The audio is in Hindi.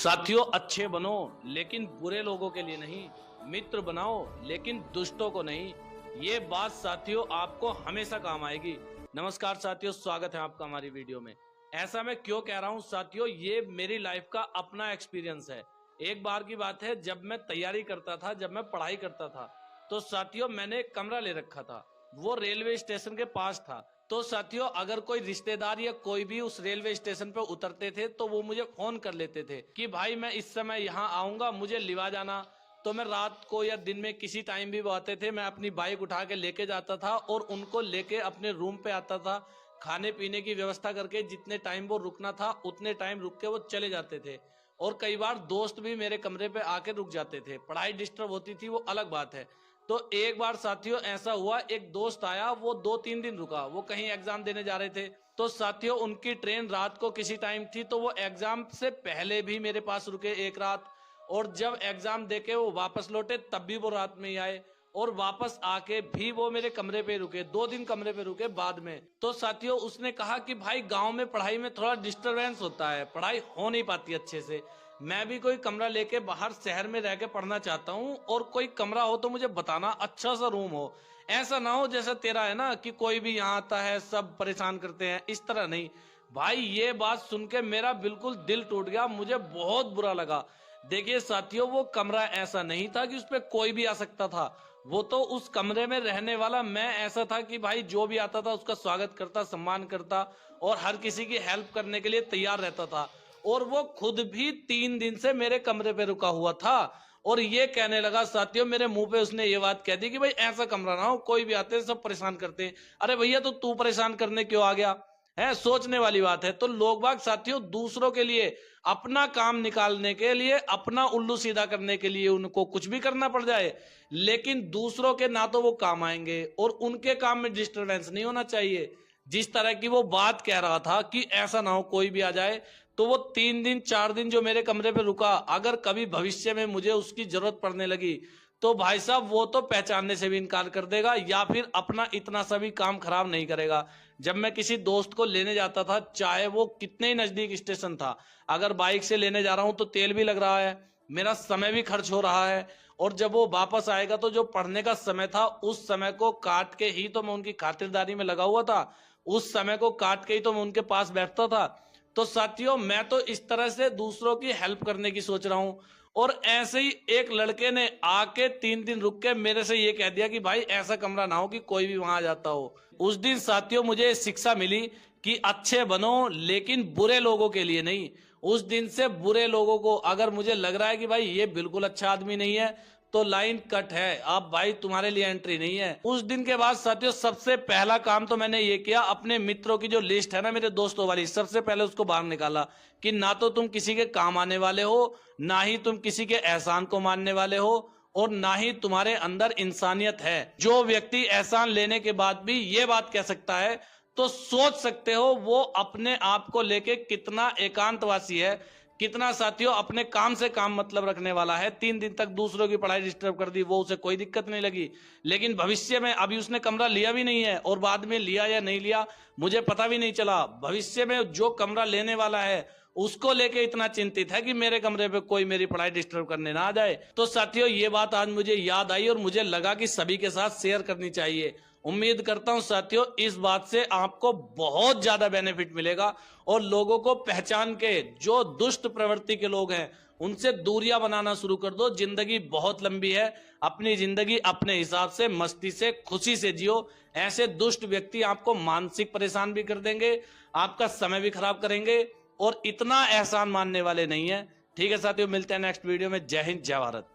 साथियों, अच्छे बनो लेकिन बुरे लोगों के लिए नहीं। मित्र बनाओ लेकिन दुष्टों को नहीं। ये बात साथियों आपको हमेशा काम आएगी। नमस्कार साथियों, स्वागत है आपका हमारी वीडियो में। ऐसा मैं क्यों कह रहा हूँ साथियों, ये मेरी लाइफ का अपना एक्सपीरियंस है। एक बार की बात है, जब मैं तैयारी करता था, जब मैं पढ़ाई करता था, तो साथियों मैंने एक कमरा ले रखा था। वो रेलवे स्टेशन के पास था। तो साथियों, अगर कोई रिश्तेदार या कोई भी उस रेलवे स्टेशन पे उतरते थे तो वो मुझे फोन कर लेते थे कि भाई मैं इस समय यहाँ आऊंगा, मुझे लिवा जाना। तो मैं रात को या दिन में किसी टाइम भी वो आते थे, मैं अपनी बाइक उठा के लेके जाता था और उनको लेके अपने रूम पे आता था। खाने पीने की व्यवस्था करके जितने टाइम वो रुकना था उतने टाइम रुक के वो चले जाते थे। और कई बार दोस्त भी मेरे कमरे पे आके रुक जाते थे। पढ़ाई डिस्टर्ब होती थी, वो अलग बात है। तो एक बार साथियों ऐसा हुआ, एक दोस्त आया, वो 2-3 दिन रुका, वो कहीं एग्जाम देने जा रहे थे। तो साथियों उनकी ट्रेन रात को किसी टाइम थी, तो वो एग्जाम से पहले भी मेरे पास रुके एक रात। और जब एग्जाम देके वो वापस लौटे तब भी वो रात में ही आए। और वापस आके भी वो मेरे कमरे पे रुके, 2 दिन कमरे पे रुके बाद में। तो साथियों उसने कहा कि भाई गांव में पढ़ाई में थोड़ा डिस्टरबेंस होता है, पढ़ाई हो नहीं पाती अच्छे से। मैं भी कोई कमरा लेके बाहर शहर में रह के पढ़ना चाहता हूँ, और कोई कमरा हो तो मुझे बताना, अच्छा सा रूम हो। ऐसा ना हो जैसा तेरा है ना, कि कोई भी यहाँ आता है सब परेशान करते हैं, इस तरह नहीं। भाई ये बात सुन के मेरा बिल्कुल दिल टूट गया, मुझे बहुत बुरा लगा। देखिए साथियों, वो कमरा ऐसा नहीं था कि उसपे कोई भी आ सकता था। वो तो उस कमरे में रहने वाला मैं ऐसा था कि भाई जो भी आता था उसका स्वागत करता, सम्मान करता और हर किसी की हेल्प करने के लिए तैयार रहता था। और वो खुद भी 3 दिन से मेरे कमरे पे रुका हुआ था। और ये कहने लगा साथियों, मेरे मुंह पे उसने ये बात कह दी कि भाई ऐसा कमरा ना हो, कोई भी आते हैं सब परेशान करते हैं। अरे भैया, तो तू परेशान करने क्यों आ गया है? सोचने वाली बात है। तो लोग बाग साथियों दूसरों के लिए, अपना काम निकालने के लिए, अपना उल्लू सीधा करने के लिए उनको कुछ भी करना पड़ जाए, लेकिन दूसरों के ना तो वो काम आएंगे और उनके काम में डिस्टरबेंस नहीं होना चाहिए। जिस तरह की वो बात कह रहा था कि ऐसा ना हो कोई भी आ जाए, तो वो 3 दिन 4 दिन जो मेरे कमरे पे रुका, अगर कभी भविष्य में मुझे उसकी जरूरत पड़ने लगी तो भाई साहब वो तो पहचानने से भी इनकार कर देगा, या फिर अपना इतना सा भी काम खराब नहीं करेगा। जब मैं किसी दोस्त को लेने जाता था, चाहे वो कितने ही नजदीक स्टेशन था, अगर बाइक से लेने जा रहा हूं तो तेल भी लग रहा है, मेरा समय भी खर्च हो रहा है। और जब वो वापस आएगा तो जो पढ़ने का समय था उस समय को काट के ही तो मैं उनकी खातिरदारी में लगा हुआ था, उस समय को काट के ही तो मैं उनके पास बैठता था। तो साथियों मैं तो इस तरह से दूसरों की हेल्प करने की सोच रहा हूं। और ऐसे ही एक लड़के ने आके 3 दिन रुक के मेरे से ये कह दिया कि भाई ऐसा कमरा ना हो कि कोई भी वहां जाता हो। उस दिन साथियों मुझे शिक्षा मिली कि अच्छे बनो लेकिन बुरे लोगों के लिए नहीं। उस दिन से बुरे लोगों को, अगर मुझे लग रहा है कि भाई ये बिल्कुल अच्छा आदमी नहीं है, तो लाइन कट है, आप भाई तुम्हारे लिए एंट्री नहीं है। उस दिन के बाद साथियों सबसे पहला काम तो मैंने ये किया, अपने मित्रों की जो लिस्ट है ना, मेरे दोस्तों वाली, सबसे पहले उसको बाहर निकाला कि ना तो तुम किसी के काम आने वाले हो, ना ही तुम किसी के एहसान को मानने वाले हो, और ना ही तुम्हारे अंदर इंसानियत है। जो व्यक्ति एहसान लेने के बाद भी ये बात कह सकता है, तो सोच सकते हो वो अपने आप को लेके कितना एकांतवासी है, कितना साथियों अपने काम से काम मतलब रखने वाला है। 3 दिन तक दूसरों की पढ़ाई डिस्टर्ब कर दी, वो उसे कोई दिक्कत नहीं लगी। लेकिन भविष्य में, अभी उसने कमरा लिया भी नहीं है और बाद में लिया या नहीं लिया मुझे पता भी नहीं चला। भविष्य में जो कमरा लेने वाला है उसको लेके इतना चिंतित है कि मेरे कमरे पे कोई मेरी पढ़ाई डिस्टर्ब करने ना आ जाए। तो साथियों ये बात आज मुझे याद आई और मुझे लगा कि सभी के साथ शेयर करनी चाहिए। उम्मीद करता हूं साथियों इस बात से आपको बहुत ज्यादा बेनिफिट मिलेगा, और लोगों को पहचान के, जो दुष्ट प्रवृत्ति के लोग हैं उनसे दूरियां बनाना शुरू कर दो। जिंदगी बहुत लंबी है, अपनी जिंदगी अपने हिसाब से, मस्ती से, खुशी से जियो। ऐसे दुष्ट व्यक्ति आपको मानसिक परेशान भी कर देंगे, आपका समय भी खराब करेंगे, और इतना एहसान मानने वाले नहीं है। ठीक है साथियों, मिलते हैं नेक्स्ट वीडियो में। जय हिंद, जय भारत।